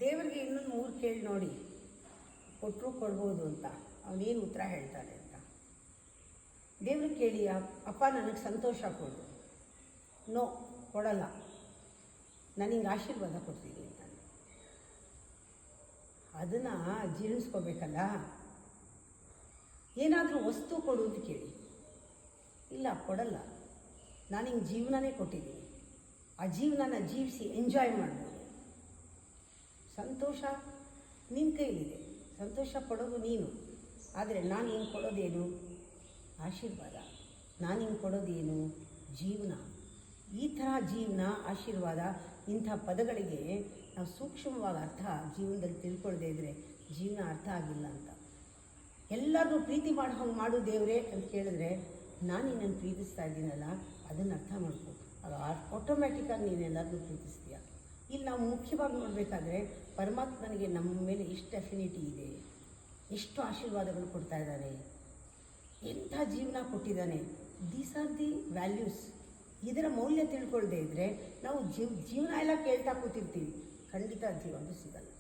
ದೇವರಿಗೆ ಇನ್ನೊಂದು 3 ಕೇಳಿ ನೋಡಿ, ಕೊಟ್ಟರು ಕೊಡ್ಬೋದು ಅಂತ ಅವನೇನು ಉತ್ತರ ಹೇಳ್ತಾನೆ ಅಂತ. ದೇವ್ರಿಗೆ ಕೇಳಿ, ಅಪ್ಪ ನನಗೆ ಸಂತೋಷ ಕೊಡು. ನೋ, ಕೊಡಲ್ಲ, ನಾನು ಹಿಂಗೆ ಆಶೀರ್ವಾದ ಕೊಡ್ತೀನಿ ಅಂತ. ಅದನ್ನು ಜೀರ್ಣಿಸ್ಕೋಬೇಕಲ್ಲ. ಏನಾದರೂ ವಸ್ತು ಕೊಡು ಅಂತ ಕೇಳಿ, ಇಲ್ಲ ಕೊಡಲ್ಲ, ನಾನು ಹಿಂಗೆ ಜೀವನನೇ ಕೊಟ್ಟಿದ್ದೀನಿ, ಆ ಜೀವನನ ಜೀವಿಸಿ ಎಂಜಾಯ್ ಮಾಡ್ಬೋದು. ಸಂತೋಷ ನಿನ್ನ ಕೈಲಿದೆ, ಸಂತೋಷ ಪಡೋದು ನೀನು. ಆದರೆ ನಾನು ಹಿಂಗೆ ಕೊಡೋದೇನು? ಆಶೀರ್ವಾದ. ನಾನು ಹಿಂಗೆ ಕೊಡೋದೇನು? ಜೀವನ. ಈ ಥರ ಜೀವನ, ಆಶೀರ್ವಾದ, ಇಂಥ ಪದಗಳಿಗೆ ನಾವು ಸೂಕ್ಷ್ಮವಾಗಿ ಅರ್ಥ ಜೀವನದಲ್ಲಿ ತಿಳ್ಕೊಳ್ಳದೇ ಇದ್ದರೆ ಜೀವನ ಅರ್ಥ ಆಗಿಲ್ಲ ಅಂತ. ಎಲ್ಲರನ್ನೂ ಪ್ರೀತಿ ಮಾಡೋ ಹಂಗೆ ಮಾಡು ದೇವರೇ ಅಂತ ಕೇಳಿದ್ರೆ, ನಾನು ನಿನ್ನನ್ನು ಪ್ರೀತಿಸ್ತಾ ಇದ್ದೀನಲ್ಲ, ಅದನ್ನು ಅರ್ಥ ಮಾಡ್ಕೊ. ಅದು ಆಟೋಮ್ಯಾಟಿಕ್ಕಾಗಿ ನೀನು ಎಲ್ಲರನ್ನೂ ಪ್ರೀತಿಸ್ತೀಯ. ಇಲ್ಲಿ ನಾವು ಮುಖ್ಯವಾಗಿ ನೋಡಬೇಕಾದ್ರೆ, ಪರಮಾತ್ಮನಿಗೆ ನಮ್ಮ ಮೇಲೆ ಎಷ್ಟು ಅಫಿನಿಟಿ ಇದೆ, ಎಷ್ಟು ಆಶೀರ್ವಾದಗಳು ಕೊಡ್ತಾ ಇದ್ದಾನೆ, ಎಂಥ ಜೀವನ ಕೊಟ್ಟಿದ್ದಾನೆ. These are the values. ಇದರ ಮೌಲ್ಯ ತಿಳ್ಕೊಳ್ದೇ ಇದ್ದರೆ ನಾವು ಜೀವನ ಎಲ್ಲ ಕೇಳ್ತಾ ಕೂತಿರ್ತೀವಿ, ಖಂಡಿತ ಜೀವನ ಸಿಗಲ್ಲ.